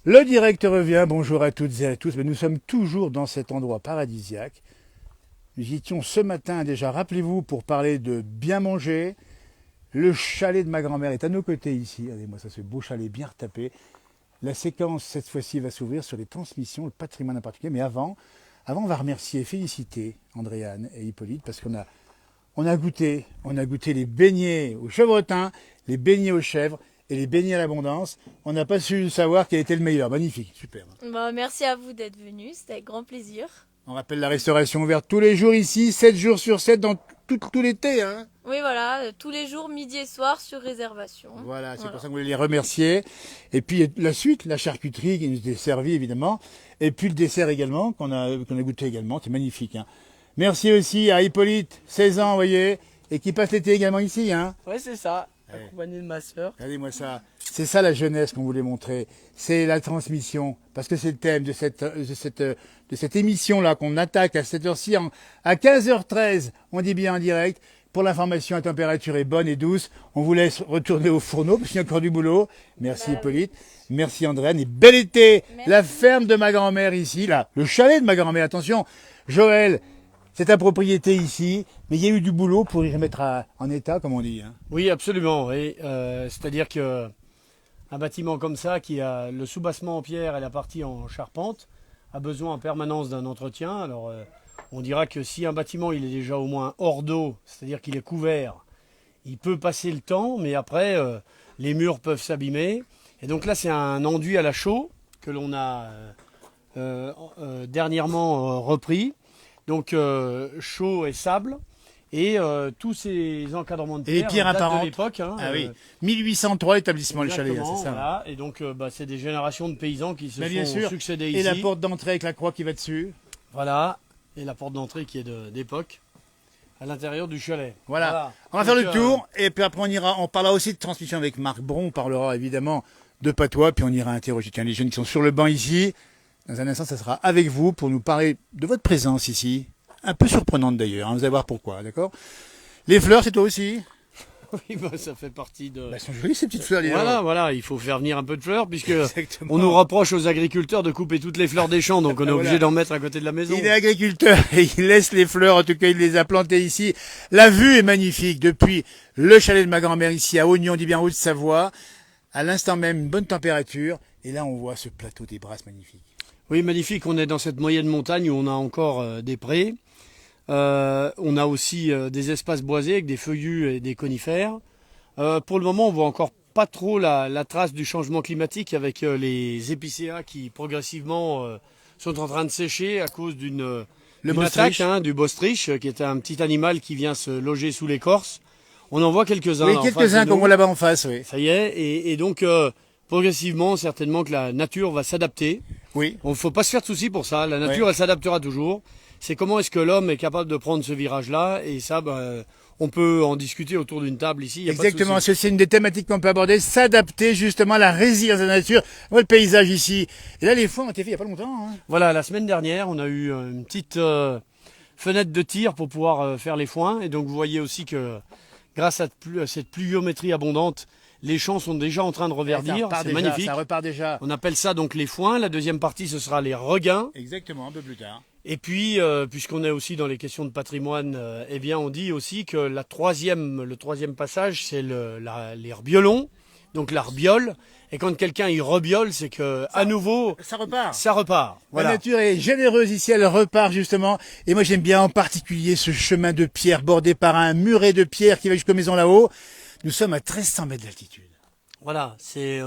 Le direct revient, bonjour à toutes et à tous. Mais nous sommes toujours dans cet endroit paradisiaque. Nous y étions ce matin déjà, rappelez-vous, pour parler de bien manger. Le chalet de ma grand-mère est à nos côtés ici. Regardez-moi ça, ce beau chalet bien retapé. La séquence, cette fois-ci, va s'ouvrir sur les transmissions, le patrimoine en particulier. Mais avant, on va remercier et féliciter Andréane et Hippolyte parce on a goûté les beignets au chevretin, les beignets aux chèvres et les beignets à l'abondance. On n'a pas su savoir quel était le meilleur. Magnifique, super. Merci à vous d'être venus, c'était avec grand plaisir. On rappelle la restauration ouverte tous les jours ici, 7 jours sur 7 dans tout l'été. Hein. Oui, voilà, tous les jours, midi et soir, sur réservation. Voilà, c'est pour ça qu'on voulait les remercier. Et puis la suite, la charcuterie qui nous est servie évidemment. Et puis le dessert également, qu'on a goûté également, c'est magnifique. Hein. Merci aussi à Hippolyte, 16 ans, vous voyez, et qui passe l'été également ici. Hein. Oui, c'est ça, accompagné de ma sœur. Regardez-moi ça. C'est ça la jeunesse qu'on voulait montrer. C'est la transmission. Parce que c'est le thème de cette émission-là qu'on attaque à cette heure-ci. À 15h13, on dit bien en direct. Pour l'information, la température est bonne et douce. On vous laisse retourner au fourneau parce qu'il y a encore du boulot. Merci Hippolyte. Merci Andréane. Et bel été. Merci. La ferme de ma grand-mère ici. Là, le chalet de ma grand-mère. Attention, Joël. C'est ta propriété ici, mais il y a eu du boulot pour y remettre en état, comme on dit. Hein. Oui, absolument. Oui. C'est-à-dire que un bâtiment comme ça, qui a le soubassement en pierre et la partie en charpente, a besoin en permanence d'un entretien. Alors, on dira que si un bâtiment il est déjà au moins hors d'eau, c'est-à-dire qu'il est couvert, il peut passer le temps, mais après, les murs peuvent s'abîmer. Et donc là, c'est un enduit à la chaux que l'on a dernièrement repris. Donc chaux et sable et tous ces encadrements de pierre datent de l'époque. Hein, ah oui, 1803 établissement le chalet, c'est ça. Voilà. Et donc c'est des générations de paysans qui se sont succédés ici. Et la porte d'entrée avec la croix qui va dessus. Voilà, et la porte d'entrée qui est d'époque à l'intérieur du chalet. Voilà. On va faire le tour et puis après on parlera aussi de transmission avec Marc Bron, on parlera évidemment de patois, puis on ira interroger les jeunes qui sont sur le banc ici. Dans un instant, ça sera avec vous pour nous parler de votre présence ici. Un peu surprenante d'ailleurs, hein, vous allez voir pourquoi, d'accord? Les fleurs, c'est toi aussi? Oui, ça fait partie de... Elles sont jolies ces petites fleurs. Voilà, il faut faire venir un peu de fleurs puisque on nous reproche aux agriculteurs de couper toutes les fleurs des champs, donc on est obligé d'en mettre à côté de la maison. Il est agriculteur et il laisse les fleurs, en tout cas il les a plantées ici. La vue est magnifique depuis le chalet de ma grand-mère ici à Oignon, dit bien Haute-Savoie. À l'instant même, une bonne température. Et là, on voit ce plateau des Brasses magnifique. Oui, magnifique. On est dans cette moyenne montagne où on a encore des prés. On a aussi des espaces boisés avec des feuillus et des conifères. Pour le moment, on voit encore pas trop la trace du changement climatique avec les épicéas qui progressivement sont en train de sécher à cause d'une attaque du bostriche, qui est un petit animal qui vient se loger sous l'écorce. On en voit quelques-uns. Oui, quelques-uns qu'on voit là-bas en face. Oui. Ça y est. Et donc, progressivement, certainement que la nature va s'adapter. Oui. Il ne faut pas se faire de soucis pour ça. La nature, elle s'adaptera toujours. C'est comment est-ce que l'homme est capable de prendre ce virage-là. Et ça, on peut en discuter autour d'une table ici. Y a exactement, pas de c'est une des thématiques qu'on peut aborder. S'adapter justement à la résilience de la nature. On voit le paysage ici. Et là, les foins ont été faits il n'y a pas longtemps. Hein. Voilà, la semaine dernière, on a eu une petite fenêtre de tir pour pouvoir faire les foins. Et donc, vous voyez aussi que grâce à cette pluviométrie abondante, les champs sont déjà en train de reverdir, c'est magnifique. Ça repart déjà. On appelle ça donc les foins. La deuxième partie, ce sera les regains. Exactement, un peu plus tard. Et puis, puisqu'on est aussi dans les questions de patrimoine, eh bien, on dit aussi que le troisième passage, c'est les rebiolons, donc la rebiole. Et quand quelqu'un y rebiole, c'est que à nouveau, ça repart. Ça repart. Voilà. La nature est généreuse ici, elle repart justement. Et moi, j'aime bien en particulier ce chemin de pierre bordé par un muret de pierre qui va jusqu'aux maisons là-haut. Nous sommes à 1300 mètres d'altitude. Voilà, c'est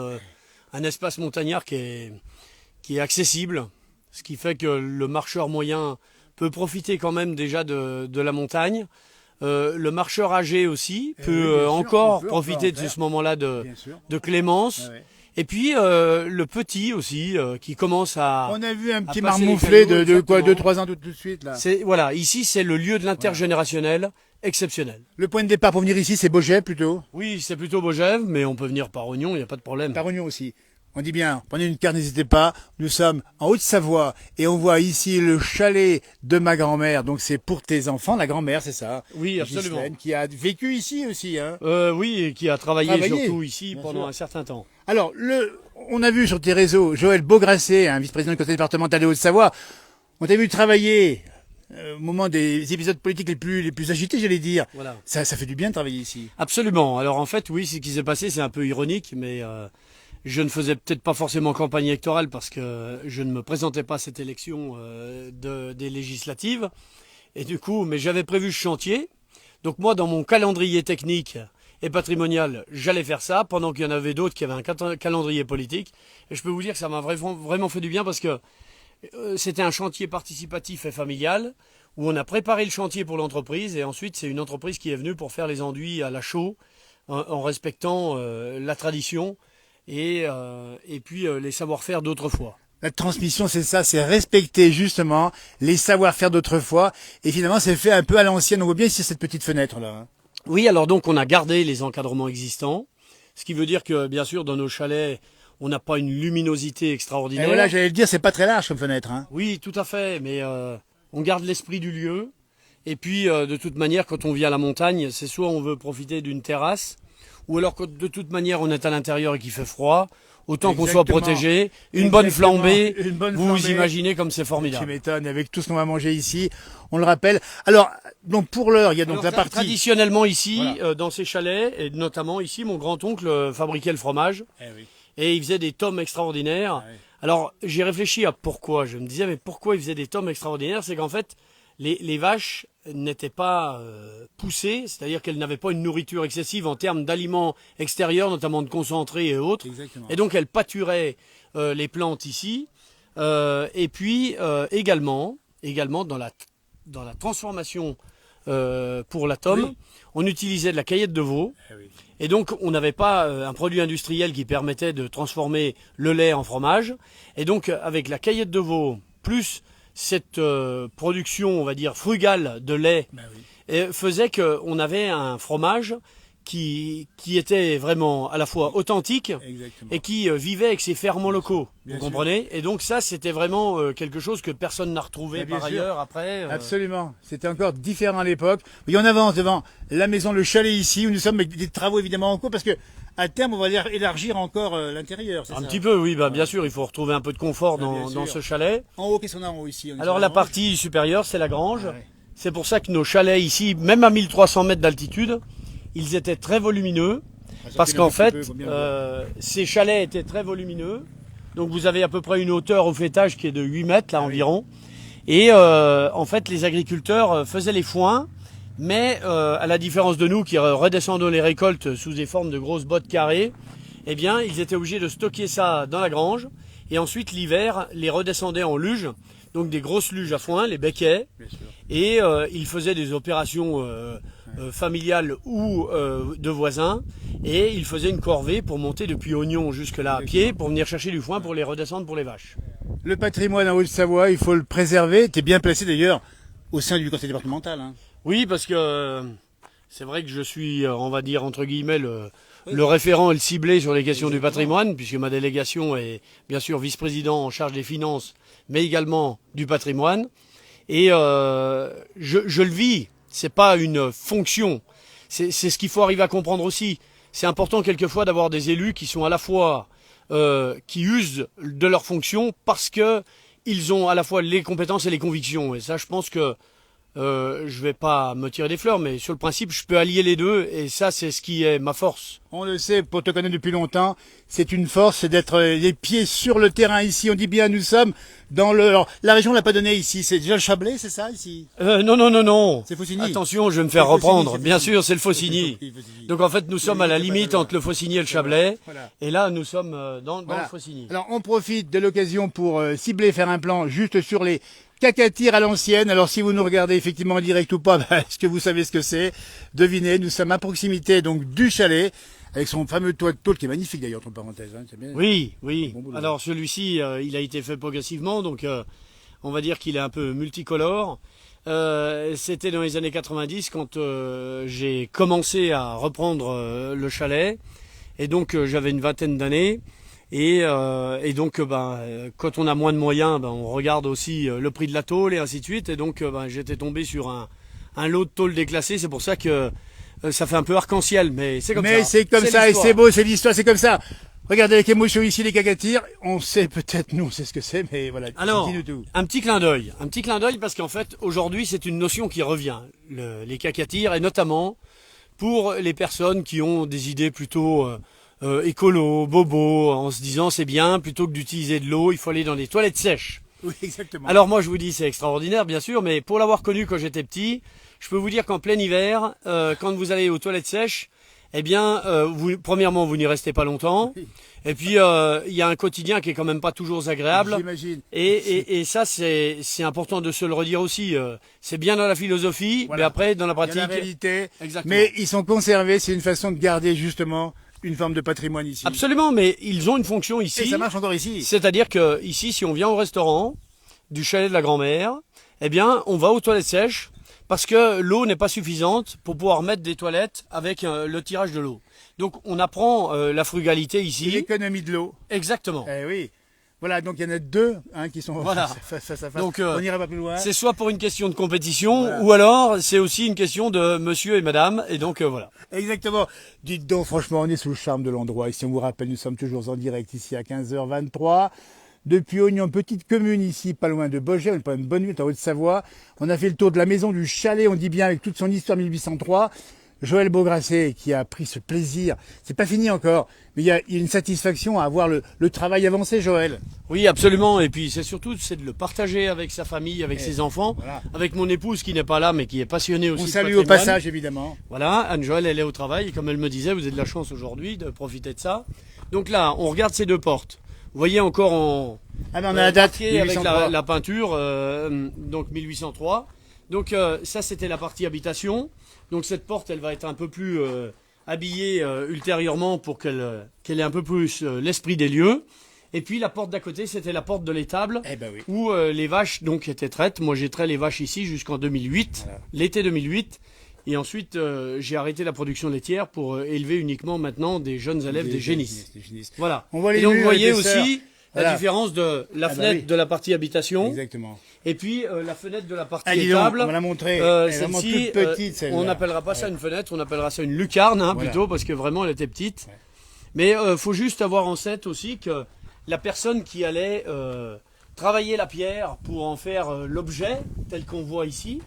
un espace montagnard qui est accessible, ce qui fait que le marcheur moyen peut profiter quand même déjà de la montagne. Le marcheur âgé aussi peut encore profiter de ce moment-là de clémence. Ouais. Et puis le petit aussi qui commence à... On a vu un petit marmouflé de quoi, 2-3 ans tout de suite là. Voilà, ici c'est le lieu de l'intergénérationnel. Exceptionnel. Le point de départ pour venir ici, c'est Baugève plutôt? Oui, c'est plutôt Baugève, mais on peut venir par Oignon, il n'y a pas de problème. Par Oignon aussi. On dit bien, prenez une carte, n'hésitez pas. Nous sommes en Haute-Savoie et on voit ici le chalet de ma grand-mère. Donc c'est pour tes enfants, la grand-mère, c'est ça? Oui, absolument. Ghislaine, qui a vécu ici aussi. Hein. Oui, et qui a travaillé surtout ici pendant un certain temps. Alors, on a vu sur tes réseaux Joël Beaugrasset, un vice-président du conseil départemental de Haute-Savoie. On t'a vu travailler au moment des épisodes politiques les plus agités, j'allais dire. Voilà. Ça fait du bien de travailler ici. Absolument. Alors en fait, oui, ce qui s'est passé, c'est un peu ironique, mais je ne faisais peut-être pas forcément campagne électorale parce que je ne me présentais pas à cette élection des législatives. Et du coup, mais j'avais prévu ce chantier. Donc moi, dans mon calendrier technique et patrimonial, j'allais faire ça, pendant qu'il y en avait d'autres qui avaient un calendrier politique. Et je peux vous dire que ça m'a vraiment fait du bien parce que c'était un chantier participatif et familial où on a préparé le chantier pour l'entreprise et ensuite c'est une entreprise qui est venue pour faire les enduits à la chaux en respectant la tradition et puis les savoir-faire d'autrefois. La transmission, c'est ça, c'est respecter justement les savoir-faire d'autrefois. Et finalement, c'est fait un peu à l'ancienne. On voit bien ici cette petite fenêtre là. Oui, alors donc on a gardé les encadrements existants, ce qui veut dire que bien sûr dans nos chalets, on n'a pas une luminosité extraordinaire. Et voilà, j'allais le dire, c'est pas très large comme fenêtre. Hein. Oui, tout à fait, mais on garde l'esprit du lieu. Et puis de toute manière, quand on vient à la montagne, c'est soit on veut profiter d'une terrasse, ou alors que de toute manière on est à l'intérieur et qu'il fait froid. Autant qu'on soit protégé, une bonne flambée, vous imaginez comme c'est formidable. Tu m'étonnes, avec tout ce qu'on va manger ici, on le rappelle. Alors, donc pour l'heure, il y a donc la partie... Traditionnellement ici, voilà. Dans ces chalets, et notamment ici, mon grand-oncle fabriquait le fromage, et il faisait des tomes extraordinaires. Alors, j'ai réfléchi à pourquoi. Je me disais, mais pourquoi il faisait des tomes extraordinaires? C'est qu'en fait, les vaches n'étaient pas poussées, c'est-à-dire qu'elles n'avaient pas une nourriture excessive en termes d'aliments extérieurs, notamment de concentrés et autres. Exactement. Et donc elles pâturaient les plantes ici. Et puis également dans la transformation pour la tome, oui. On utilisait de la caillette de veau. Et donc on n'avait pas un produit industriel qui permettait de transformer le lait en fromage. Et donc avec la caillette de veau plus cette production, on va dire, frugale de lait faisait qu'on avait un fromage qui était vraiment à la fois authentique et qui vivait avec ses ferments locaux, vous comprenez? Et donc ça, c'était vraiment quelque chose que personne n'a retrouvé par ailleurs après. Absolument, c'était encore différent à l'époque. Il y en avance devant la maison, le chalet ici, où nous sommes avec des travaux évidemment en cours, parce que à terme, on va élargir encore l'intérieur. Un petit peu, oui, bien sûr, il faut retrouver un peu de confort dans ce chalet. En haut, qu'est-ce qu'on a en haut ici? Alors la partie supérieure, c'est la grange. C'est pour ça que nos chalets ici, même à 1300 mètres d'altitude, ils étaient très volumineux. Parce qu'en fait, ces chalets étaient très volumineux. Donc vous avez à peu près une hauteur au fêtage qui est de 8 mètres là environ. Et en fait, les agriculteurs faisaient les foins. Mais à la différence de nous qui redescendons les récoltes sous des formes de grosses bottes carrées, eh bien ils étaient obligés de stocker ça dans la grange et ensuite l'hiver les redescendaient en luge, donc des grosses luges à foin, les béquets, et ils faisaient des opérations familiales ou de voisins et ils faisaient une corvée pour monter depuis Oignon jusque là à pied pour venir chercher du foin pour les redescendre pour les vaches. Le patrimoine en Haute-Savoie, il faut le préserver. Tu es bien placé d'ailleurs au sein du conseil départemental. Hein. Oui, parce que c'est vrai que je suis, on va dire, entre guillemets, le référent et le ciblé sur les questions du patrimoine, puisque ma délégation est bien sûr vice-président en charge des finances, mais également du patrimoine. Et je le vis, c'est pas une fonction, c'est ce qu'il faut arriver à comprendre aussi. C'est important quelquefois d'avoir des élus qui sont à la fois, qui usent de leur fonction parce que ils ont à la fois les compétences et les convictions. Et ça, je pense que je vais pas me tirer des fleurs, mais sur le principe, je peux allier les deux, et ça, c'est ce qui est ma force. On le sait, pour te connaître depuis longtemps, c'est une force, c'est d'être les pieds sur le terrain ici. On dit bien, nous sommes dans le... Alors, la région l'a pas donné ici, c'est déjà le Chablais, c'est ça, ici? Non. C'est Faucigny. Attention, je vais me faire reprendre. Bien sûr, c'est le Faucigny. Donc en fait, nous sommes à la limite entre le Faucigny et le Chablais, et là, nous sommes dans le Faucigny. Alors, on profite de l'occasion pour cibler, faire un plan juste sur les cacatires à l'ancienne. Alors si vous nous regardez effectivement en direct ou pas, est-ce que vous savez ce que c'est? Devinez, nous sommes à proximité donc du chalet, avec son fameux toit de tôle qui est magnifique d'ailleurs, entre parenthèses. Hein, c'est bien. Oui. Bon, alors celui-ci, il a été fait progressivement, donc on va dire qu'il est un peu multicolore. C'était dans les années 90 quand j'ai commencé à reprendre le chalet, et donc j'avais une vingtaine d'années. Et donc, quand on a moins de moyens, on regarde aussi le prix de la tôle et ainsi de suite. Et donc, j'étais tombé sur un lot de tôle déclassée. C'est pour ça que ça fait un peu arc-en-ciel, mais c'est comme ça. Mais c'est comme ça, et c'est beau, c'est l'histoire, c'est comme ça. Regardez avec émotion ici les cacatires. On sait peut-être, nous, on sait ce que c'est, mais voilà. Alors, dis-nous tout. un petit clin d'œil parce qu'en fait, aujourd'hui, c'est une notion qui revient, les cacatires, et notamment pour les personnes qui ont des idées plutôt écolo, bobo, en se disant c'est bien, plutôt que d'utiliser de l'eau, il faut aller dans les toilettes sèches. Oui, exactement. Alors moi, je vous dis, c'est extraordinaire, bien sûr, mais pour l'avoir connu quand j'étais petit, je peux vous dire qu'en plein hiver, quand vous allez aux toilettes sèches, eh bien, premièrement, vous n'y restez pas longtemps. Oui. Et puis, il y a un quotidien qui est quand même pas toujours agréable. J'imagine. Et ça, c'est important de se le redire aussi. C'est bien dans la philosophie, Voilà. mais après, dans la Il y a pratique. la réalité. Exactement. Mais ils sont conservés. C'est une façon de garder justement une forme de patrimoine ici. Absolument, mais ils ont une fonction ici. Et ça marche encore ici. C'est-à-dire que ici, si on vient au restaurant du chalet de la grand-mère, eh bien, on va aux toilettes sèches parce que l'eau n'est pas suffisante pour pouvoir mettre des toilettes avec le tirage de l'eau. Donc, on apprend la frugalité Et ici. l'économie de l'eau. Exactement. Eh oui. Voilà, donc il y en a deux qui sont Voilà. face à face. Donc, on n'ira pas plus loin. C'est soit pour une question de compétition, Voilà. ou alors c'est aussi une question de monsieur et madame. Et donc, voilà. Exactement. Dites donc, franchement, on est sous le charme de l'endroit. Ici, on vous rappelle, nous sommes toujours en direct ici à 15h23. Depuis Ognon, petite commune ici, pas loin de Beaugé, on est pas une bonne minute en Haute-Savoie. On a fait le tour de la maison du chalet, on dit bien, avec toute son histoire 1803. Joël Beaugrasset qui a pris ce plaisir. C'est pas fini encore, mais il y a une satisfaction à voir le travail avancé, Joël. Oui, absolument. Et puis c'est surtout de le partager avec sa famille, avec ses enfants, voilà. avec mon épouse qui n'est pas là, mais qui est passionnée aussi. On de salue au patrimoine. passage, évidemment. Voilà, Anne-Joëlle, elle est au travail. Et comme elle me disait, vous avez de la chance aujourd'hui de profiter de ça. Donc là, on regarde ces deux portes. Vous voyez encore en Ah ben, on a la date, marqué avec 1803. la peinture, donc 1803. Donc ça, c'était la partie habitation. Donc cette porte, elle va être un peu plus habillée ultérieurement pour qu'elle ait un peu plus l'esprit des lieux. Et puis la porte d'à côté, c'était la porte de l'étable Eh ben oui. où les vaches donc étaient traites. Moi, j'ai trait les vaches ici jusqu'en 2008, Voilà. l'été 2008. Et ensuite, j'ai arrêté la production laitière pour élever uniquement maintenant des jeunes élèves, des génisses. Des génisses. Voilà. On voit les Et donc, vous murs, voyez l'épaisseur. aussi la Voilà. différence de la bah fenêtre oui. de la partie habitation Exactement. et puis la fenêtre de la partie Ah, dis donc, étable. on va la montrer. Elle est vraiment Celle-ci, toute petite, celle-là. on n'appellera pas ça une fenêtre, on appellera ça une lucarne Voilà. plutôt parce que vraiment elle était petite. Ouais. Mais faut juste avoir en tête aussi que la personne qui allait travailler la pierre pour en faire l'objet tel qu'on voit ici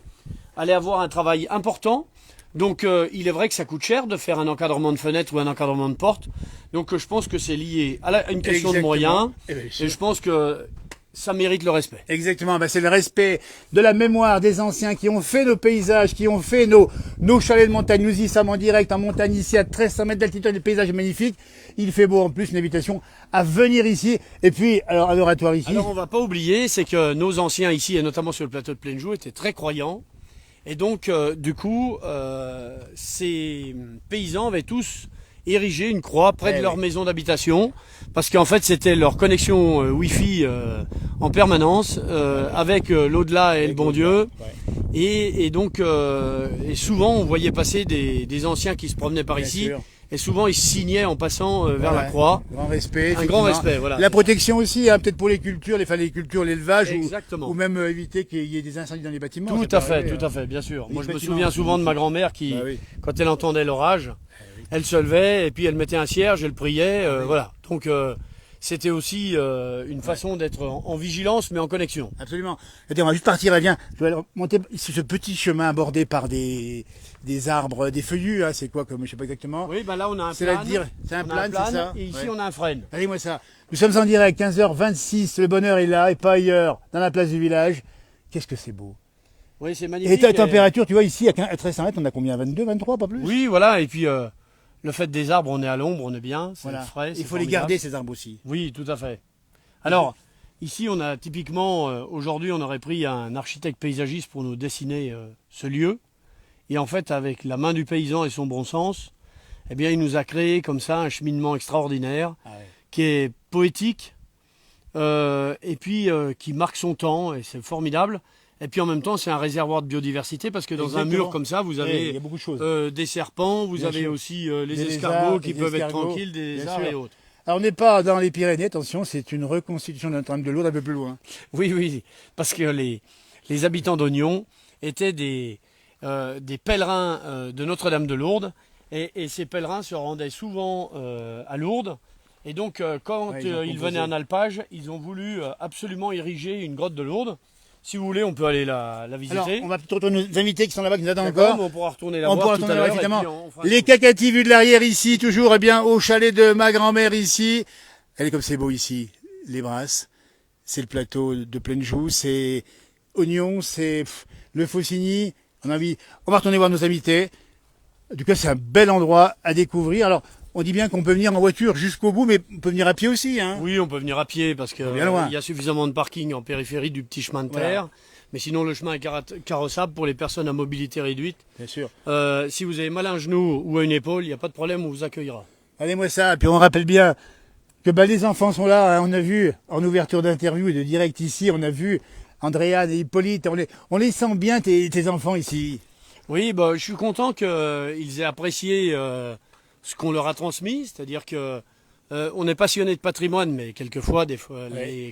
allait avoir un travail important. Donc il est vrai que ça coûte cher de faire un encadrement de fenêtre ou un encadrement de porte. Donc je pense que c'est lié à une question de Exactement. moyens. Eh ben, Et je pense que ça mérite le respect. Exactement, c'est le respect de la mémoire des anciens qui ont fait nos paysages, qui ont fait nos chalets de montagne. Nous y sommes en direct en montagne ici à 1300 mètres d'altitude, le paysage est magnifique. Il fait beau en plus, une invitation à venir ici. Et puis, alors un oratoire ici. Alors on va pas oublier, c'est que nos anciens ici, et notamment sur le plateau de Plaine-Joux, étaient très croyants. Et donc, du coup, ces paysans avaient tous érigé une croix près de leur maison d'habitation, parce qu'en fait, c'était leur connexion Wi-Fi en permanence, avec l'au-delà et le bon Dieu. Ouais. Et donc, et souvent, on voyait passer des anciens qui se promenaient par Bien ici, sûr. et souvent, ils signaient en passant vers Voilà. la croix. Grand respect. Un grand effectivement. respect, voilà. La protection aussi, peut-être pour les cultures, les cultures, l'élevage, Exactement. ou même éviter qu'il y ait des incendies dans les bâtiments. Tout Ça à peut fait, arriver, tout à fait, bien sûr. Les Moi, je me bâtiments, souviens c'est souvent de ma magnifique. grand-mère qui, Bah oui. quand elle entendait l'orage, elle se levait et puis elle mettait un cierge, elle priait, voilà. Donc, c'était aussi une façon d'être en vigilance, mais en connexion. Absolument. Attends, on va juste partir, viens. Je vais monter ce petit chemin bordé par des arbres, des feuillus, c'est quoi comme, je sais pas exactement. Oui, ben là, on a un C'est là plane. de dire, c'est un On a plane, c'est ça Et ici, Ouais. on a un frêne. Allez-moi ça. Nous sommes en direct, 15h26, le bonheur est là et pas ailleurs, dans la place du village. Qu'est-ce que c'est beau. Oui, c'est Et magnifique. ta température, tu vois, ici, à 1300 mètres, on a combien 22, 23, pas plus Oui, voilà. Et puis, le fait des arbres, on est à l'ombre, on est bien, c'est Voilà. frais. Il c'est faut les formidable. garder, ces arbres aussi. Oui, tout à fait. Alors, ici, on a typiquement, aujourd'hui, on aurait pris un architecte paysagiste pour nous dessiner ce lieu. Et en fait, avec la main du paysan et son bon sens, eh bien, il nous a créé comme ça un cheminement extraordinaire Ah ouais. qui est poétique et puis qui marque son temps et c'est formidable. Et puis en même temps, c'est un réservoir de biodiversité parce que dans Exactement. un mur comme ça, vous Il avez y a beaucoup de choses. des serpents, vous Bien avez sûr. aussi les Des escargots lézards, qui des peuvent être escargots, tranquilles, des bien lézards sûr. et autres. Alors, on n'est pas dans les Pyrénées, attention, c'est une reconstitution d'un trame de Lourdes un peu plus loin. Oui, oui, parce que les habitants d'Ognon étaient des pèlerins de Notre-Dame de Lourdes, et ces pèlerins se rendaient souvent à Lourdes, Et donc, quand Ouais, ils ont ils composé. venaient en alpage, ils ont voulu absolument ériger une grotte de Lourdes. Si vous voulez, on peut aller la visiter. Alors, on va peut-être retourner nos invités qui sont là-bas, qui nous attendent D'accord, encore. mais on pourra retourner la On voir pourra tout retourner à là, l'heure. évidemment. Et puis on fera un Les tour. cacatis vus de l'arrière ici, toujours, eh bien, au chalet de ma grand-mère ici. Regardez comme c'est beau ici, les Brasses. C'est le plateau de Plaine-Joux, c'est Oignon, c'est le Faucigny. On va retourner voir nos invités. En tout cas, c'est un bel endroit à découvrir. Alors, on dit bien qu'on peut venir en voiture jusqu'au bout, mais on peut venir à pied aussi, hein. Oui, on peut venir à pied parce que Bien loin. il y a suffisamment de parking en périphérie du petit chemin de terre. Voilà. Mais sinon, le chemin est carrossable pour les personnes à mobilité réduite. Bien sûr. Si vous avez mal à un genou ou à une épaule, il n'y a pas de problème, on vous accueillera. Allez-moi ça. Et puis on rappelle bien que les enfants sont là, hein. On a vu en ouverture d'interview et de direct ici, on a vu Andréane et Hippolyte. On les sent bien, tes enfants ici. Oui, je suis content qu'ils aient apprécié ce qu'on leur a transmis, c'est-à-dire que on est passionné de patrimoine, mais quelquefois,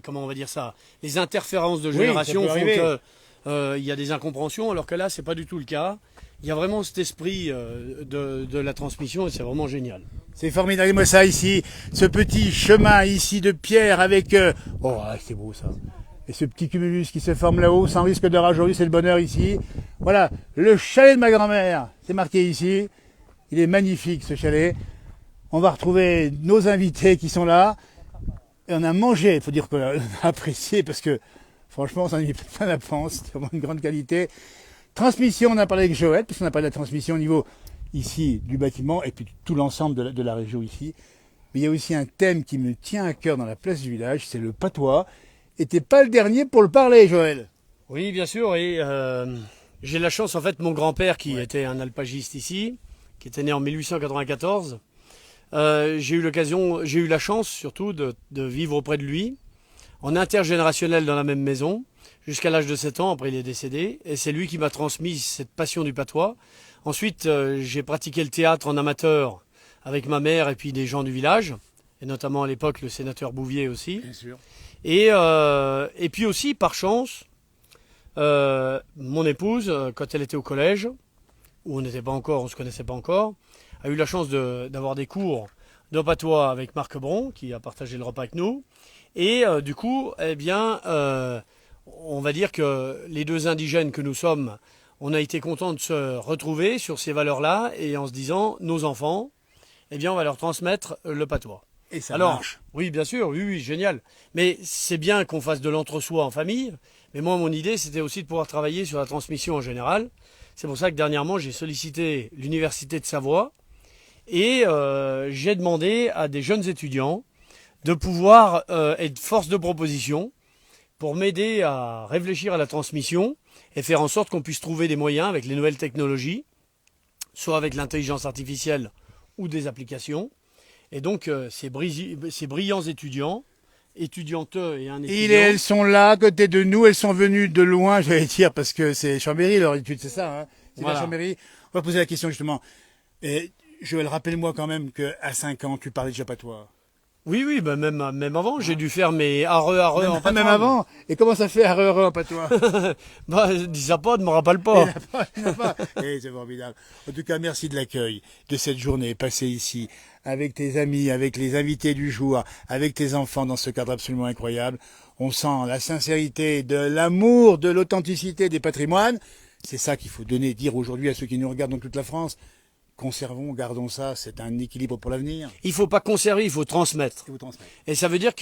comment on va dire ça, les interférences de Oui, génération ça peut font arriver. que il y a des incompréhensions, alors que là, c'est pas du tout le cas. Il y a vraiment cet esprit de la transmission et c'est vraiment génial. C'est formidable. Regardez-moi ça ici, ce petit chemin ici de pierre avec... Oh, c'est beau ça. Et ce petit cumulus qui se forme là-haut, sans risque de rage, aujourd'hui c'est le bonheur ici. Voilà, le chalet de ma grand-mère, c'est marqué ici. Il est magnifique ce chalet. On va retrouver nos invités qui sont là. Et on a mangé, il faut dire qu'on a apprécié parce que franchement, on s'en est mis plein la panse, c'est vraiment une grande qualité. Transmission, on a parlé avec Joël, parce qu'on a parlé de la transmission au niveau ici du bâtiment et puis tout l'ensemble de la région ici. Mais il y a aussi un thème qui me tient à cœur dans la place du village, c'est le patois. Et t'es pas le dernier pour le parler, Joël. Oui, bien sûr. Et j'ai la chance, en fait, mon grand-père qui était un alpagiste ici, qui était né en 1894. J'ai eu la chance surtout de vivre auprès de lui, en intergénérationnel dans la même maison, jusqu'à l'âge de 7 ans, après il est décédé, et c'est lui qui m'a transmis cette passion du patois. Ensuite, j'ai pratiqué le théâtre en amateur avec ma mère et puis des gens du village, et notamment à l'époque le sénateur Bouvier aussi. Bien sûr. Et puis aussi, par chance, mon épouse, quand elle était au collège, où on se connaissait pas encore, a eu la chance d'avoir des cours de patois avec Marc Bron, qui a partagé le repas avec nous. Et du coup, eh bien, on va dire que les deux indigènes que nous sommes, on a été contents de se retrouver sur ces valeurs-là, et en se disant, nos enfants, eh bien, on va leur transmettre le patois. Et ça Alors, marche. oui, bien sûr, oui, génial. Mais c'est bien qu'on fasse de l'entre-soi en famille. Mais moi, mon idée, c'était aussi de pouvoir travailler sur la transmission en général. C'est pour ça que dernièrement, j'ai sollicité l'Université de Savoie et j'ai demandé à des jeunes étudiants de pouvoir être force de proposition pour m'aider à réfléchir à la transmission et faire en sorte qu'on puisse trouver des moyens avec les nouvelles technologies, soit avec l'intelligence artificielle ou des applications. Et donc, ces brillants étudiantes et un étudiant... Elles sont là, à côté de nous, elles sont venues de loin, j'allais dire, parce que c'est Chambéry, leur étude, c'est ça, hein. C'est Voilà. la Chambéry. On va poser la question, justement. Et Joël, rappelle-moi quand même qu'à 5 ans, tu parlais déjà patois. Oui, même avant, j'ai dû faire mes arre en patois. Même avant. Et comment ça fait heureux en patois? Dis ça pas, ne me rappelle pas. Il n'y en a pas. Eh, c'est formidable. En tout cas, merci de l'accueil de cette journée passée ici, avec tes amis, avec les invités du jour, avec tes enfants dans ce cadre absolument incroyable. On sent la sincérité, de l'amour, de l'authenticité des patrimoines. C'est ça qu'il faut dire aujourd'hui à ceux qui nous regardent dans toute la France. Conservons, gardons ça, c'est un équilibre pour l'avenir. Il faut pas conserver, il faut transmettre. Et vous transmettre. Et ça veut dire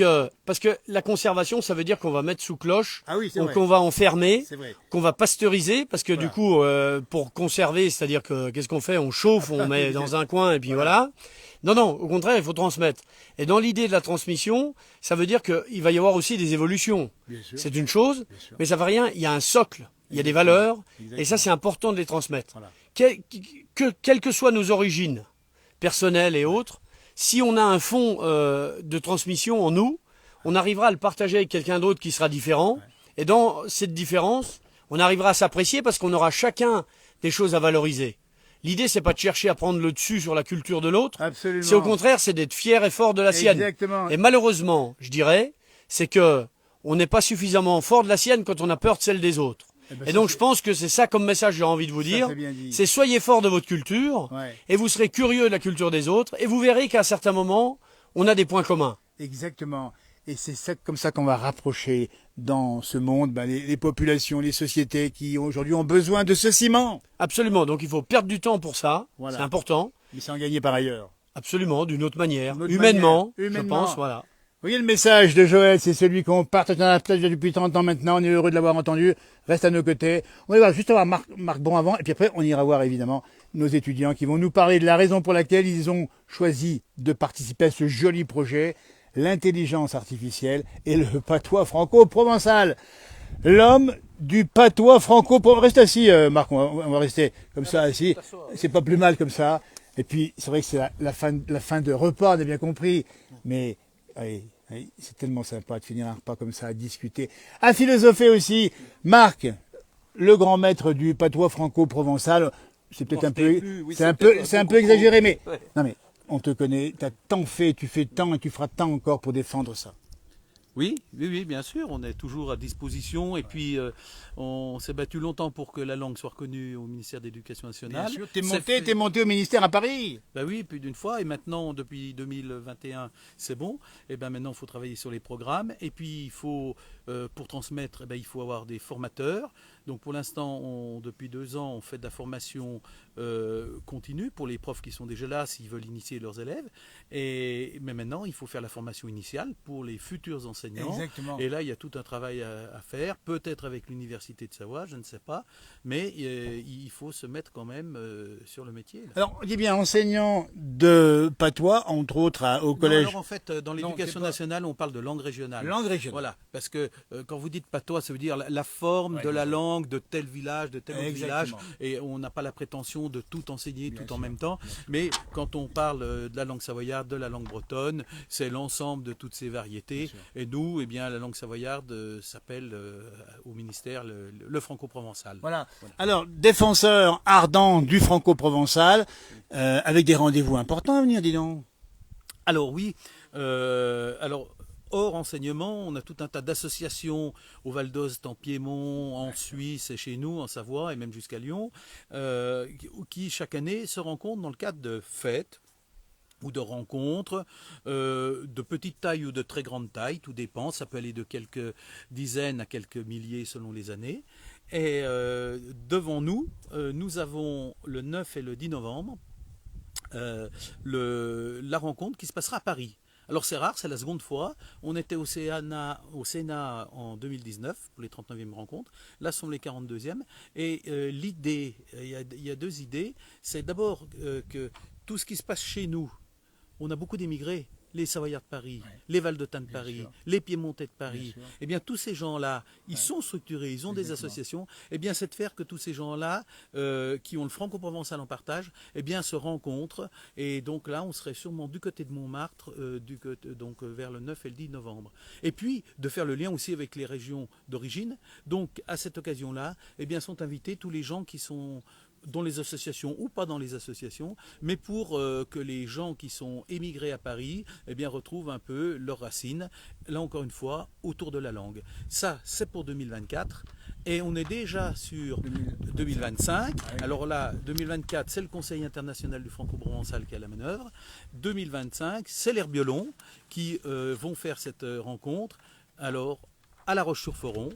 parce que la conservation, ça veut dire qu'on va mettre sous cloche, Ah oui, c'est vrai. qu'on va enfermer, C'est vrai. qu'on va pasteuriser, parce que Voilà. du coup, pour conserver, c'est-à-dire que qu'est-ce qu'on fait? On chauffe, on met dans un coin et puis voilà. Non, au contraire, il faut transmettre. Et dans l'idée de la transmission, ça veut dire qu'il va y avoir aussi des évolutions. Bien sûr. C'est une chose, Bien sûr. mais ça ne veut rien. Il y a un socle, il y a des valeurs, Exactement. et ça, c'est important de les transmettre. Voilà. Quelles que soient nos origines, personnelles et autres, si on a un fond de transmission en nous, on arrivera à le partager avec quelqu'un d'autre qui sera différent. Et dans cette différence, on arrivera à s'apprécier parce qu'on aura chacun des choses à valoriser. L'idée, c'est pas de chercher à prendre le dessus sur la culture de l'autre. Absolument. C'est au contraire, c'est d'être fier et fort de la sienne. Exactement. Et malheureusement, je dirais, c'est que on n'est pas suffisamment fort de la sienne quand on a peur de celle des autres. Eh ben, Et ça, donc, c'est- je pense que c'est ça comme message que j'ai envie de vous ça, dire. c'est bien dit. C'est soyez fort de votre culture, Ouais. et vous serez curieux de la culture des autres, et vous verrez qu'à un certain moment, on a des points communs. Exactement. Et c'est ça, comme ça qu'on va rapprocher dans ce monde les populations, les sociétés qui aujourd'hui ont besoin de ce ciment. Absolument, donc il faut perdre du temps pour ça, Voilà. c'est important. Mais c'est en gagner par ailleurs. Absolument, d'une autre manière, D'une autre humainement, manière. je Humainement. pense, voilà. Vous voyez le message de Joël, c'est celui qu'on partage dans la plage depuis 30 ans maintenant. On est heureux de l'avoir entendu. Reste à nos côtés. On va voir juste voir Marc Bon avant. Et puis après, on ira voir évidemment nos étudiants qui vont nous parler de la raison pour laquelle ils ont choisi de participer à ce joli projet, l'intelligence artificielle et le patois franco-provençal. L'homme du patois franco-provençal. Reste assis, Marc. On va rester comme ça assis. C'est pas plus mal comme ça. Et puis, c'est vrai que c'est la fin de repas, on a bien compris. Mais oui, c'est tellement sympa de finir un repas comme ça, à discuter, à philosopher aussi. Marc, le grand maître du patois franco-provençal, c'est peut-être un peu exagéré, mais Ouais. non mais on te connaît, tu as tant fait, tu fais tant et tu feras tant encore pour défendre ça. Oui, bien sûr, on est toujours à disposition et puis on s'est battu longtemps pour que la langue soit reconnue au ministère de l'Éducation nationale. T'es monté au ministère à Paris. Ben oui, plus d'une fois et maintenant depuis 2021 c'est bon. Et ben maintenant il faut travailler sur les programmes et puis il faut pour transmettre, il faut avoir des formateurs. Donc pour l'instant, depuis 2 ans, on fait de la formation continue pour les profs qui sont déjà là s'ils veulent initier leurs élèves. Mais maintenant, il faut faire la formation initiale pour les futurs enseignants. Exactement. Et là, il y a tout un travail à faire, peut-être avec l'université de Savoie, je ne sais pas, mais il faut se mettre quand même sur le métier. Là. Alors, on dit bien enseignant de patois, entre autres au collège. Non, alors en fait, dans l'éducation nationale, on parle de langue régionale. Langue régionale. Voilà, parce que quand vous dites patois, ça veut dire la forme de la langue de tel village, de tel autre village, et on n'a pas la prétention de tout enseigner tout en même temps. Mais quand on parle de la langue savoyarde, de la langue bretonne, c'est l'ensemble de toutes ces variétés. Et nous, la langue savoyarde s'appelle au ministère le franco-provençal. Voilà. Alors, défenseur ardent du franco-provençal, avec des rendez-vous importants à venir, dis donc. Alors oui, hors enseignement, on a tout un tas d'associations au Val d'Ost, en Piémont, en Suisse et chez nous, en Savoie et même jusqu'à Lyon, qui chaque année se rencontrent dans le cadre de fêtes ou de rencontres de petite taille ou de très grande taille, tout dépend, ça peut aller de quelques dizaines à quelques milliers selon les années. Et devant nous, nous avons le 9 et le 10 novembre la rencontre qui se passera à Paris. Alors c'est rare, c'est la seconde fois. On était au Sénat en 2019 pour les 39e rencontres. Là ce sont les 42e. Et l'idée, il y a 2 idées. C'est d'abord que tout ce qui se passe chez nous, on a beaucoup d'émigrés. Les Savoyards de Paris, les Val-de-Tan de Paris, les Piémontais de Paris, eh bien tous ces gens-là, ils sont structurés, ils ont des associations, eh bien c'est de faire que tous ces gens-là, qui ont le franco-provençal en partage, eh bien se rencontrent, et donc là on serait sûrement du côté de Montmartre, donc vers le 9 et le 10 novembre. Et puis de faire le lien aussi avec les régions d'origine, donc à cette occasion-là, eh bien sont invités tous les gens qui sont dans les associations ou pas dans les associations, mais pour que les gens qui sont émigrés à Paris eh bien, retrouvent un peu leurs racines, là encore une fois, autour de la langue. Ça, c'est pour 2024. Et on est déjà sur 2025. Alors là, 2024, c'est le Conseil international du franco-provençal qui est à la manœuvre. 2025, c'est les Herbiolons qui vont faire cette rencontre. Alors, à La Roche-sur-Foron.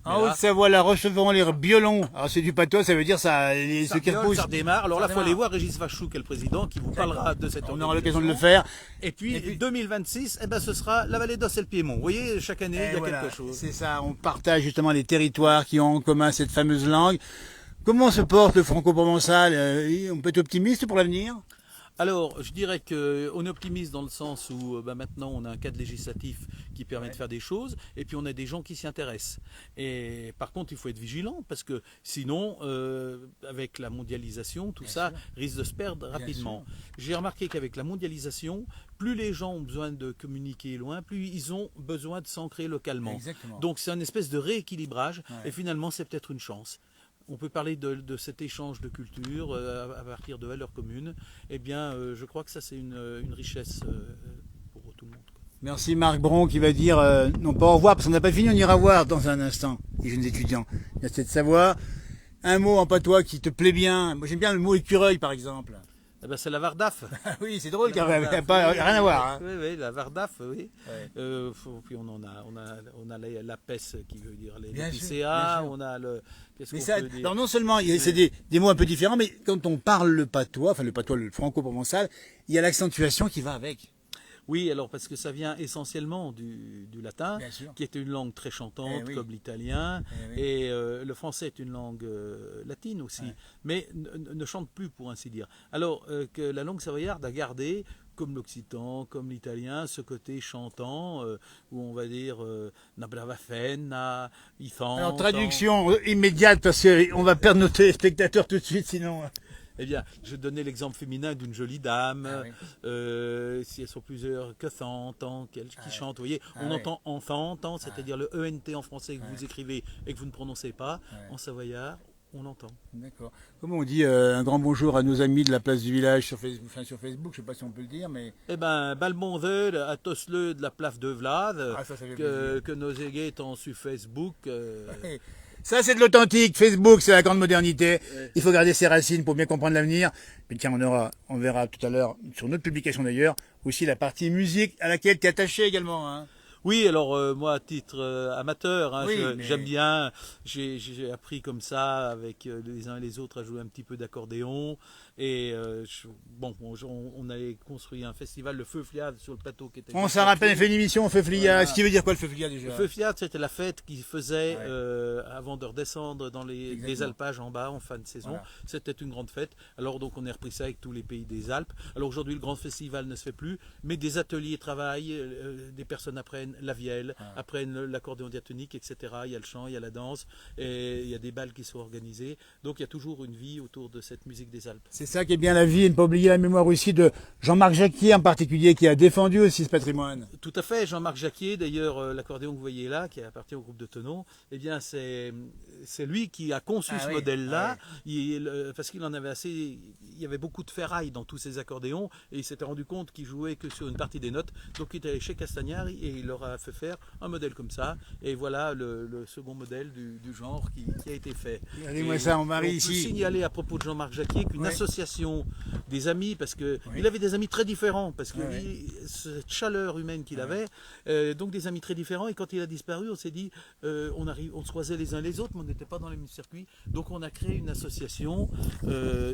En Haute-Savoie, La Roche-sur-Foron, les Biolons. Alors c'est du patois, ça veut dire ça, ça redémarre. Alors là, il faut aller voir Régis Vachou, qui est le président, qui vous parlera de cette organisation. On aura l'occasion de le faire. Et puis 2026, ce sera la vallée d'Osse et le Piémont. Vous voyez, chaque année, il y a quelque chose. C'est ça, on partage justement les territoires qui ont en commun cette fameuse langue. Comment se porte le franco-provençal? On peut être optimiste pour l'avenir? Alors, je dirais qu'on est optimiste dans le sens où maintenant on a un cadre législatif qui permet de faire des choses, et puis on a des gens qui s'y intéressent. Et par contre, il faut être vigilant, parce que sinon, avec la mondialisation, tout ça risque de se perdre rapidement. J'ai remarqué qu'avec la mondialisation, plus les gens ont besoin de communiquer loin, plus ils ont besoin de s'ancrer localement. Exactement. Donc c'est un espèce de rééquilibrage, et finalement c'est peut-être une chance. On peut parler de cet échange de culture à partir de valeurs communes. Eh bien, je crois que ça, c'est une richesse pour tout le monde. Merci Marc Bron qui va dire, non pas au revoir, parce qu'on n'a pas fini, on ira voir dans un instant, les jeunes étudiants. Il y a cette Savoie. Un mot en patois qui te plaît bien. Moi, j'aime bien le mot écureuil, par exemple. Eh ben, c'est la Vardaf. Oui, c'est drôle, La car rien Vardaf, à voir. Hein. Oui, oui, la Vardaf, oui. Ouais. Puis on a la PES qui veut dire les Bien sûr, PCA, bien sûr. on a le. Qu'est-ce Mais qu'on ça, peut dire alors non seulement c'est des mots un peu différents, mais quand on parle le patois, enfin le patois, le franco-provençal, il y a l'accentuation qui va avec. Oui, alors parce que ça vient essentiellement du latin, Bien sûr. qui est une langue très chantante Eh oui. comme l'italien, Eh oui. et le français est une langue latine aussi, Ouais. mais ne chante plus pour ainsi dire. Alors que la langue savoyarde a gardé, comme l'occitan, comme l'italien, ce côté chantant, où on va dire na brava fenna, ithan. Alors traduction immédiate, parce qu'on va perdre nos téléspectateurs tout de suite, sinon... Eh bien, je donnais l'exemple féminin d'une jolie dame. Ah oui. Si elles sont plusieurs, que tant, qui Ah chantent. Vous voyez, Ah on oui. entend enfant, tant, c'est-à-dire le ENT en français que vous écrivez et que vous ne prononcez pas. Ouais. En savoyard, on l'entend. D'accord. Comment on dit un grand bonjour à nos amis de la place du village sur Facebook, enfin, sur Facebook, je ne sais pas si on peut le dire, mais... Eh ben, balbonde à Tosle de la place de Vlad, Ah, ça fait que, plaisir. que nos aiguettes ont sur Facebook. Ça, c'est de l'authentique. Facebook, c'est la grande modernité. Il faut garder ses racines pour bien comprendre l'avenir. Puis tiens, on verra tout à l'heure, sur notre publication d'ailleurs, aussi la partie musique à laquelle tu es attaché également. Hein. Oui, alors moi, à titre amateur, hein, Oui, mais- j'aime bien. J'ai appris comme ça, avec les uns et les autres, à jouer un petit peu d'accordéon. Et on avait construit un festival, le Feu Fliade, sur le plateau qui était. On juste s'en à rappelle, on côté. fait une émission au Feu Fliade. Voilà. Ce qui veut dire quoi le Feu Fliade déjà Le Feu Fliade, c'était la fête qu'ils faisaient Ouais. avant de redescendre dans les Exactement. alpages en bas en fin de saison. Voilà. C'était une grande fête. Alors donc on a repris ça avec tous les pays des Alpes. Alors aujourd'hui le grand festival ne se fait plus, mais des ateliers travaillent, des personnes apprennent la vielle, apprennent l'accordéon diatonique, etc. Il y a le chant, il y a la danse, et il y a des bals qui sont organisés. Donc il y a toujours une vie autour de cette musique des Alpes. C'est ça qui est bien la vie, et ne pas oublier la mémoire aussi de Jean-Marc Jacquier en particulier, qui a défendu aussi ce patrimoine. Tout à fait, Jean-Marc Jacquier, d'ailleurs l'accordéon que vous voyez là, qui appartient au groupe de Tonneau, eh bien c'est lui qui a conçu Ah ce oui, modèle-là, ah parce qu'il en avait assez, il y avait beaucoup de ferraille dans tous ces accordéons, et il s'était rendu compte qu'il jouait que sur une partie des notes, donc il est allé chez Castagnard et il leur a fait faire un modèle comme ça, et voilà le second modèle du genre qui a été fait. Regardez-moi Et ça, mon mari on peut ici. signaler à propos de Jean-Marc Jacquier qu'une Oui. association des amis, parce que Oui. il avait des amis très différents, parce que Oui. cette chaleur humaine qu'il avait, donc des amis très différents, et quand il a disparu, on s'est dit, on se croisait les uns les autres, mais on n'était pas dans les mêmes circuits, donc on a créé une association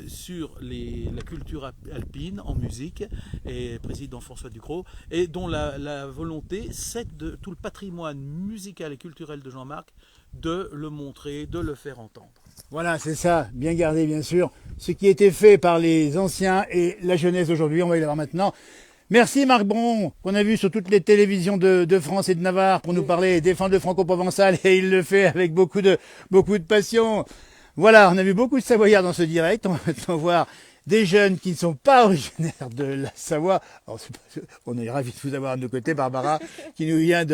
sur la culture alpine en musique, et président François Ducrot, et dont la volonté, c'est de tout le patrimoine musical et culturel de Jean-Marc, de le montrer, de le faire entendre. Voilà, c'est ça, bien gardé bien sûr. Ce qui a été fait par les anciens et la jeunesse d'aujourd'hui, on va y aller voir maintenant. Merci Marc Bron, qu'on a vu sur toutes les télévisions de France et de Navarre pour nous parler et défendre le franco-provençal, et il le fait avec beaucoup de passion. Voilà, on a vu beaucoup de Savoyards dans ce direct. On va maintenant voir des jeunes qui ne sont pas originaires de la Savoie. Alors, on est ravis de vous avoir de nos côtés, Barbara, qui nous vient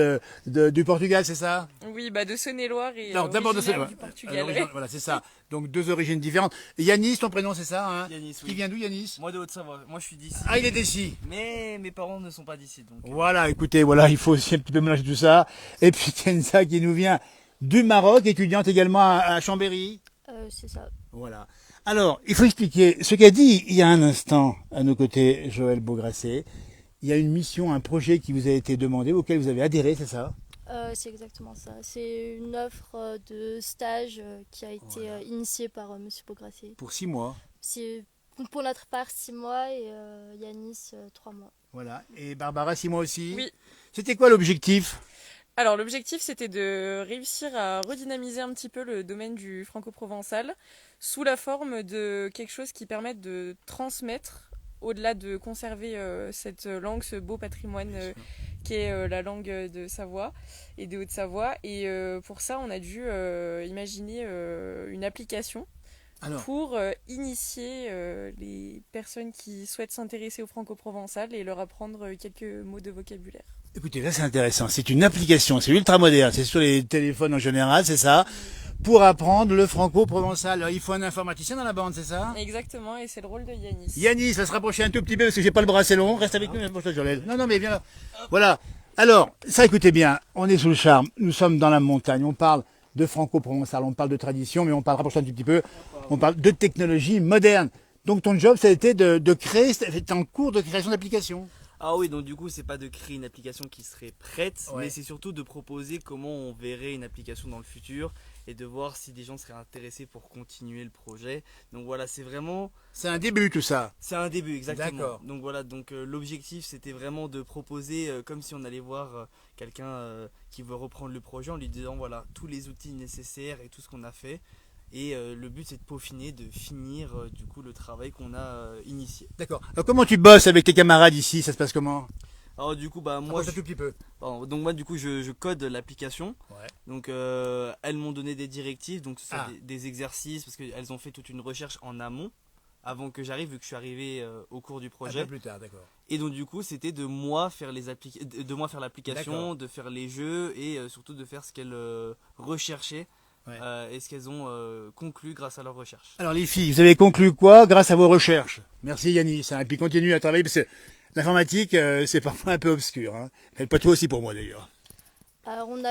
du Portugal, c'est ça? Oui, de Saône-et-Loire et Non, d'abord de originaire Saône-et-Loire. du Portugal. Alors, voilà, c'est ça. Donc deux origines différentes. Yanis, ton prénom, c'est ça, hein? Yanis, Qui oui. vient d'où, Yanis? Moi de Haute-Savoie, moi je suis d'ici. Ah, il est d'ici. Mais mes parents ne sont pas d'ici donc. Voilà, écoutez, voilà, il faut aussi un petit peu mélanger tout ça. Et puis Kenza qui nous vient du Maroc, étudiante également à Chambéry. C'est ça. Voilà. Alors, il faut expliquer ce qu'a dit il y a un instant à nos côtés Joël Beaugrasset. Il y a une mission, un projet qui vous a été demandé, auquel vous avez adhéré, c'est ça? C'est exactement ça. C'est une offre de stage qui a été initiée par Monsieur Beaugrasset. Pour 6 mois. C'est pour notre part 6 mois et Yanis 3 mois. Voilà. Et Barbara, 6 mois aussi. Oui. C'était quoi l'objectif? Alors l'objectif c'était de réussir à redynamiser un petit peu le domaine du franco-provençal sous la forme de quelque chose qui permette de transmettre, au-delà de conserver cette langue, ce beau patrimoine qui est la langue de Savoie et de Haute-Savoie. Et pour ça on a dû imaginer une application Alors, pour initier les personnes qui souhaitent s'intéresser au franco-provençal et leur apprendre quelques mots de vocabulaire. écoutez, là c'est intéressant. C'est une application, c'est ultra moderne. C'est sur les téléphones en général, c'est ça. Pour apprendre le franco-provençal. Alors, il faut un informaticien dans la bande, c'est ça? Exactement, et c'est le rôle de Yanis. Yanis va se rapprocher un tout petit peu parce que j'ai pas le bras assez long. Reste avec nous, rapproche-toi, Joël. Non, mais viens là. Voilà. Alors, ça, écoutez bien. On est sous le charme. Nous sommes dans la montagne. On parle de franco-provençal, on parle de tradition, mais on parle, rapproche-toi un tout petit peu. On parle de technologie moderne. Donc ton job, ça a été de créer, c'était en cours de création d'application. Ah oui, donc du coup, c'est pas de créer une application qui serait prête, Ouais. mais c'est surtout de proposer comment on verrait une application dans le futur et de voir si des gens seraient intéressés pour continuer le projet. Donc voilà, c'est vraiment, C'est un début tout ça. c'est un début exactement. D'accord. Donc voilà, donc l'objectif c'était vraiment de proposer comme si on allait voir quelqu'un qui veut reprendre le projet en lui disant voilà tous les outils nécessaires et tout ce qu'on a fait. Et le but c'est de peaufiner, de finir du coup le travail qu'on a initié. D'accord. Alors comment tu bosses avec tes camarades ici? Ça se passe comment? Alors du coup bah moi Approche un tout petit peu. donc moi du coup je code l'application. Ouais. Donc elles m'ont donné des directives, donc ce sont Ah. des exercices parce qu'elles ont fait toute une recherche en amont avant que j'arrive vu que je suis arrivé au cours du Un projet. peu plus tard, d'accord. Et donc du coup c'était de moi faire l'application, D'accord. de faire les jeux et surtout de faire ce qu'elles recherchaient Ouais. et ce qu'elles ont conclu grâce à leurs recherches. Alors les filles, vous avez conclu quoi grâce à vos recherches? Merci Yannis, hein, et puis continue à travailler parce que l'informatique c'est parfois un peu obscur. Hein. Et pas toi aussi pour moi d'ailleurs. Alors on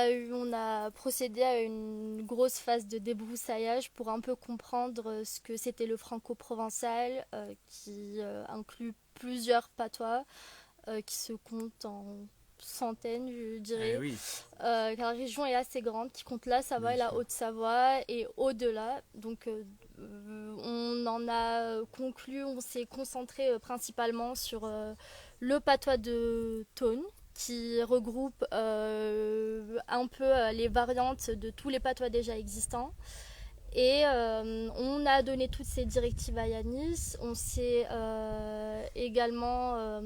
a procédé à une grosse phase de débroussaillage pour un peu comprendre ce que c'était le franco-provençal, qui inclut plusieurs patois qui se comptent en centaines, je dirais. Eh oui. Car la région est assez grande, qui compte la Savoie et Bien la sûr. Haute-Savoie et au-delà. Donc on en a conclu, on s'est concentré principalement sur le patois de Thônes, qui regroupe un peu les variantes de tous les patois déjà existants. Et on a donné toutes ces directives à Yanis. On s'est également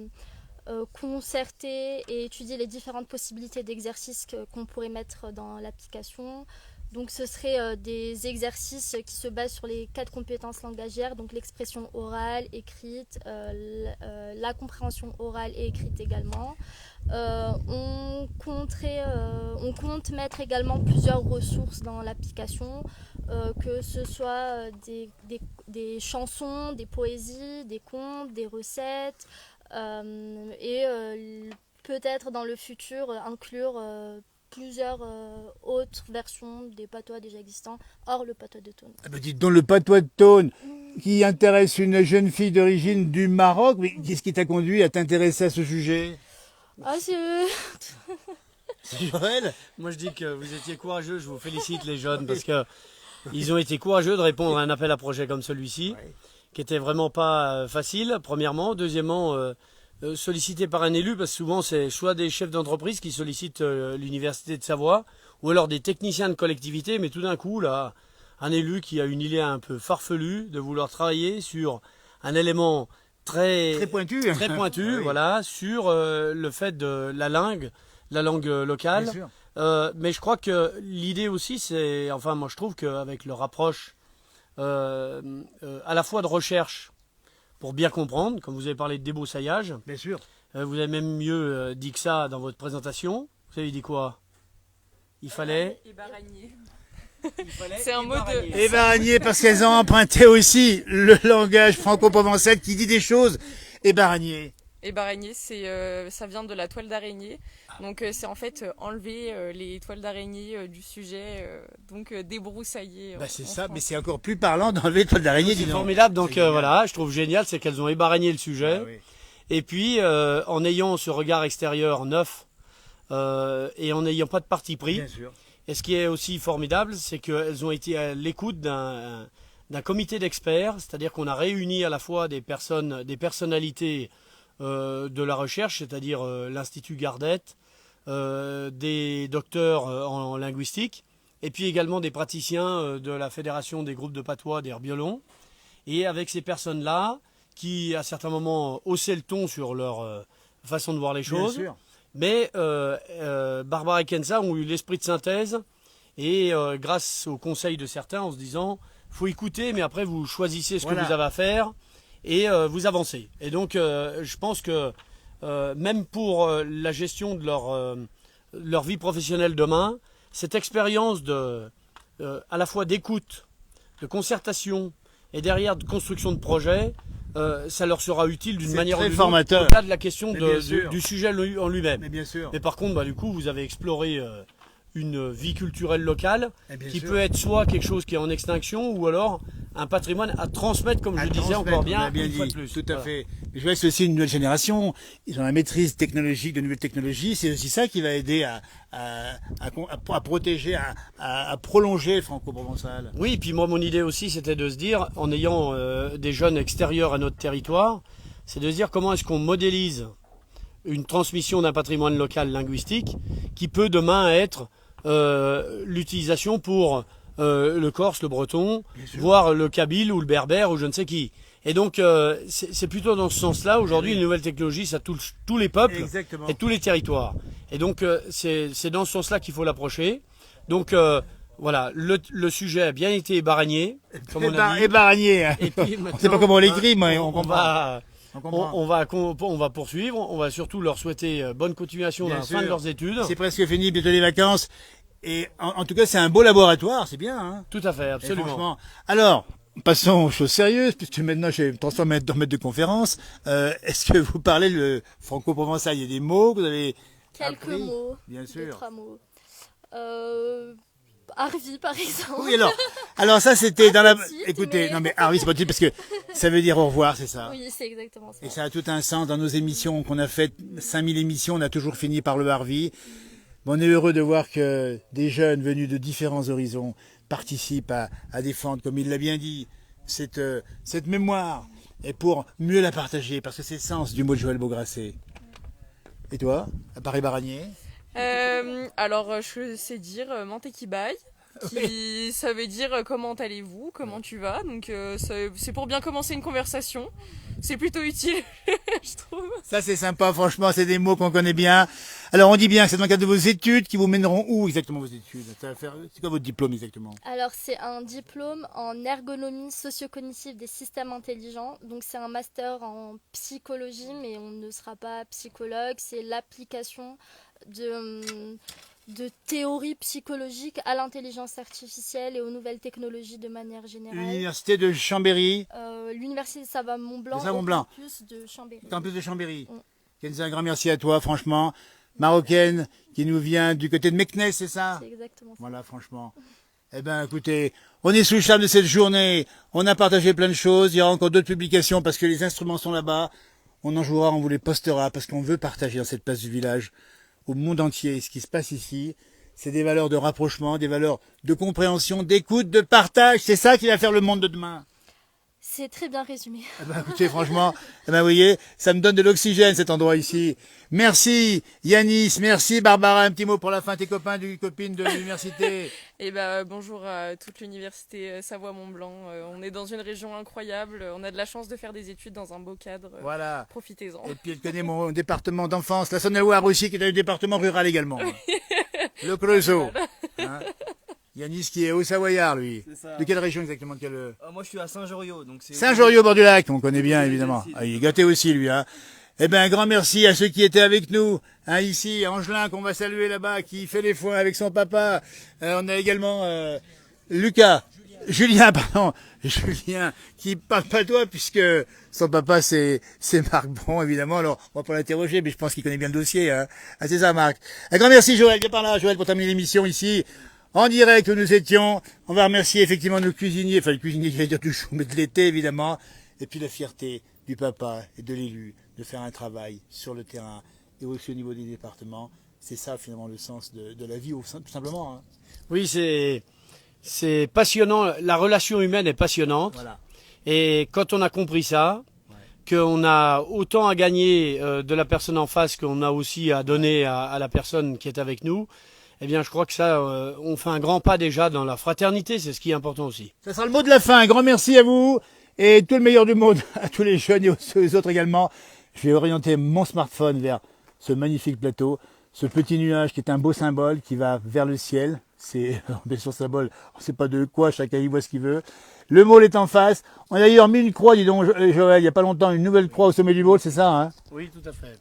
concerté et étudié les différentes possibilités d'exercices qu'on pourrait mettre dans l'application. Donc ce serait des exercices qui se basent sur les 4 compétences langagières, donc l'expression orale, écrite, la compréhension orale et écrite également. On compte mettre également plusieurs ressources dans l'application, que ce soit des chansons, des poésies, des contes, des recettes, et peut-être dans le futur inclure plusieurs autres versions des patois déjà existants, hors le patois de Thônes. Ah bah dites donc le patois de Thônes qui intéresse une jeune fille d'origine du Maroc. Mais qu'est-ce qui t'a conduit à t'intéresser à ce sujet? Ah, c'est... C'est Joël. Moi je dis que vous étiez courageux, je vous félicite les jeunes parce que ils ont été courageux de répondre à un appel à projet comme celui-ci, qui était vraiment pas facile, premièrement. Deuxièmement, sollicité par un élu, parce que souvent c'est soit des chefs d'entreprise qui sollicitent l'université de Savoie, ou alors des techniciens de collectivité, mais tout d'un coup, là, un élu qui a une idée un peu farfelue de vouloir travailler sur un élément Très pointu. très pointu, Ah oui. voilà, sur le fait de la langue locale. Bien sûr. Mais je crois que l'idée aussi, c'est, enfin, moi je trouve qu'avec leur approche à la fois de recherche, pour bien comprendre, comme vous avez parlé de débroussaillage, Bien sûr. vous avez même mieux dit que ça dans votre présentation. Vous avez dit quoi? Il fallait... Ébaragné. Il fallait C'est un mot de- ébaragner. Et Baragnier, parce qu'elles ont emprunté aussi le langage franco-provençal qui dit des choses. Et Baragnier. Ébaragné, ça vient de la toile d'araignée. Donc c'est en fait enlever les toiles d'araignée du sujet, donc débroussailler. Bah c'est en ça, mais France. c'est encore plus parlant d'enlever le toile d'araignée, dis C'est donc. formidable, donc C'est génial. voilà, je trouve génial, c'est qu'elles ont ébaragné le sujet. Ah oui. Et puis, en ayant ce regard extérieur neuf, et en n'ayant pas de parti pris, Bien sûr. et ce qui est aussi formidable, c'est qu'elles ont été à l'écoute d'un comité d'experts, c'est-à-dire qu'on a réuni à la fois des personnalités de la recherche, c'est-à-dire l'Institut Gardette, des docteurs en linguistique, et puis également des praticiens de la Fédération des groupes de patois des Herbiolons. Et avec ces personnes-là, qui à certains moments haussaient le ton sur leur façon de voir les Bien choses, sûr. mais Barbara et Kenza ont eu l'esprit de synthèse, et grâce au conseil de certains, en se disant, faut écouter, mais après vous choisissez ce Voilà. que vous avez à faire, et vous avancez. Et donc je pense que même pour la gestion de leur vie professionnelle demain, cette expérience à la fois d'écoute, de concertation, et derrière de construction de projet, ça leur sera utile d'une C'est manière ou très d'une autre, formateur. au-delà de la question Mais bien sûr. du sujet en lui-même. Mais bien sûr. Mais par contre, du coup, vous avez exploré une vie culturelle locale Et bien qui sûr. peut être soit quelque chose qui est en extinction, ou alors un patrimoine à transmettre, comme je disais encore bien, bien une dit, fois de plus. tout à Voilà. fait. Mais je vois que c'est aussi une nouvelle génération. Ils ont la maîtrise technologique de nouvelles technologies. C'est aussi ça qui va aider à protéger, à prolonger le franco-provençal. Oui, et puis moi, mon idée aussi, c'était de se dire, en ayant des jeunes extérieurs à notre territoire, c'est de se dire comment est-ce qu'on modélise une transmission d'un patrimoine local linguistique qui peut demain être l'utilisation pour le corse, le breton, voire le kabyle ou le berbère ou je ne sais qui. Et donc, c'est plutôt dans ce sens-là. Aujourd'hui, les nouvelles technologies, ça touche tous les peuples Exactement. et tous les territoires. Et donc, c'est dans ce sens-là qu'il faut l'approcher. Donc, voilà, le sujet a bien été ébaragné, comme on a dit. Ébaragné. Et puis On ne sait pas maintenant, comment on l'écrit, mais on on comprend. va, On comprend. on va poursuivre. On va surtout leur souhaiter bonne continuation Bien dans la fin de sûr. leurs études. C'est presque fini, bientôt les vacances. Et en tout cas, c'est un beau laboratoire, c'est bien. Hein. Tout à fait, Et absolument. franchement. Alors, passons aux choses sérieuses, puisque maintenant je me transforme en maître de conférence. Est-ce que vous parlez le franco-provençal? Il y a des mots que vous avez Quelques appris mots, Bien deux, sûr. 3 mots. Harvey, par exemple. Oui, alors ça c'était dans la... tout de suite, Écoutez, mais- non mais Harvey, c'est pas tout de suite parce que ça veut dire au revoir, c'est ça. Oui, c'est exactement ça. Et ça a tout un sens dans nos émissions qu'on a faites, 5000 émissions, on a toujours fini par le Harvey. Bon, on est heureux de voir que des jeunes venus de différents horizons participent à défendre, comme il l'a bien dit, cette mémoire, et pour mieux la partager, parce que c'est le sens du mot de Joël Beaugrasset. Et toi, à Paris-Baranier? Alors, je sais dire Mantekibai, qui ça veut dire comment allez-vous, comment tu vas. Donc, c'est pour bien commencer une conversation. C'est plutôt utile, je trouve. Ça c'est sympa, franchement, c'est des mots qu'on connaît bien. Alors on dit bien que c'est dans le cadre de vos études qui vous mèneront où exactement vos études? C'est quoi votre diplôme exactement? Alors, c'est un diplôme en ergonomie socio-cognitive des systèmes intelligents. Donc, c'est un master en psychologie, mais on ne sera pas psychologue. C'est l'application de théories psychologiques à l'intelligence artificielle et aux nouvelles technologies de manière générale. L'université de Chambéry, L'université de Savoie-Mont-Blanc, De Savoie-Mont-Blanc. au campus de Chambéry. campus de Chambéry. Mm. Kenza, un grand merci à toi, franchement. Marocaine, qui nous vient du côté de Meknès, c'est ça? C'est exactement ça. Voilà, franchement. Eh ben, écoutez, on est sous le charme de cette journée. On a partagé plein de choses. Il y aura encore d'autres publications parce que les instruments sont là-bas. On en jouera, on vous les postera parce qu'on veut partager dans cette place du village au monde entier ce qui se passe ici. C'est des valeurs de rapprochement, des valeurs de compréhension, d'écoute, de partage. C'est ça qui va faire le monde de demain. C'est très bien résumé. Eh ben, écoutez, franchement, eh ben, vous voyez, ça me donne de l'oxygène cet endroit ici. Merci Yanis, merci Barbara. Un petit mot pour la fin, tes copains, copines de l'université. Et bonjour à toute l'université Savoie-Mont-Blanc. On est dans une région incroyable. On a de la chance de faire des études dans un beau cadre. Voilà. Profitez-en. Et puis elle connaît mon département d'enfance, la Saône-et-Loire aussi, qui est un département rural également. Le Creusot. Hein. Yanis qui est au Savoyard, lui. C'est ça. De quelle région exactement? Moi je suis à Saint-Joriot, donc c'est. Saint-Joriot, bord du lac, on connaît bien Oui, évidemment. aussi. Ah, il est gâté aussi, lui. Hein. Eh ben, un grand merci à ceux qui étaient avec nous. Hein, ici, Angelin, qu'on va saluer là-bas, qui fait les foins avec son papa. On a également Julien, qui parle pas de toi, puisque son papa, c'est Marc Bron, évidemment. Alors, on va pas l'interroger, mais je pense qu'il connaît bien le dossier. Hein. Ah, c'est ça, Marc. Un grand merci, Joël. Viens par là, Joël, pour terminer l'émission ici. En direct où nous étions. On va remercier effectivement nos cuisiniers, enfin le cuisinier, je vais dire toujours, mais de l'été, évidemment. Et puis la fierté du papa et de l'élu de faire un travail sur le terrain et aussi au niveau des départements. C'est ça, finalement, le sens de la vie, tout simplement. Hein. Oui, c'est passionnant. La relation humaine est passionnante. Voilà. Et quand on a compris ça, qu'on a autant à gagner de la personne en face qu'on a aussi à donner à la personne qui est avec nous, eh bien, je crois que ça, on fait un grand pas déjà dans la fraternité. C'est ce qui est important aussi. Ça sera le mot de la fin. Un grand merci à vous et tout le meilleur du monde à tous les jeunes et aux autres également. Je vais orienter mon smartphone vers ce magnifique plateau, ce petit nuage qui est un beau symbole qui va vers le ciel. C'est bien sûr symbole, on ne sait pas de quoi, chacun y voit ce qu'il veut. Le môle est en face. On a d'ailleurs mis une croix, dis donc Joël, il n'y a pas longtemps, une nouvelle croix au sommet du môle, c'est ça hein? Oui, tout à fait.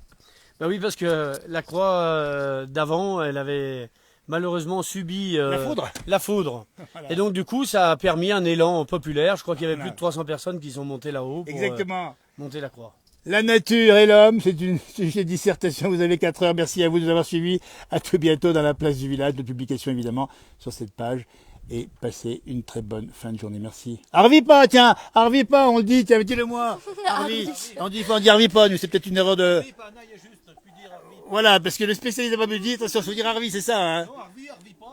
Ben oui, parce que la croix d'avant, elle avait malheureusement subi La foudre. Voilà. Et donc du coup, ça a permis un élan populaire. Je crois qu'il y avait Voilà. plus de 300 personnes qui sont montées là-haut pour Exactement. monter la croix. La nature et l'homme, c'est une sujet de dissertation. Vous avez 4 heures. Merci à vous de nous avoir suivis. À tout bientôt dans la place du village, de publication évidemment sur cette page. et passez une très bonne fin de journée. Merci. Arvipa, tiens, Arvipa, on le dit, tiens, dis-le moi. Arvi. On dit Arvipa, nous, c'est peut-être une erreur de... Voilà, parce que le spécialiste n'a pas pu dire, attention, il faut dire Arvi, c'est ça, hein.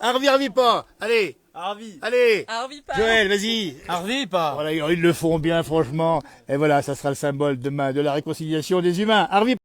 Arvipa, allez. Allez. Arvipa. Joël, vas-y. Arvipa. Voilà, ils le font bien, franchement. Et voilà, ça sera le symbole demain de la réconciliation des humains. Arvipa.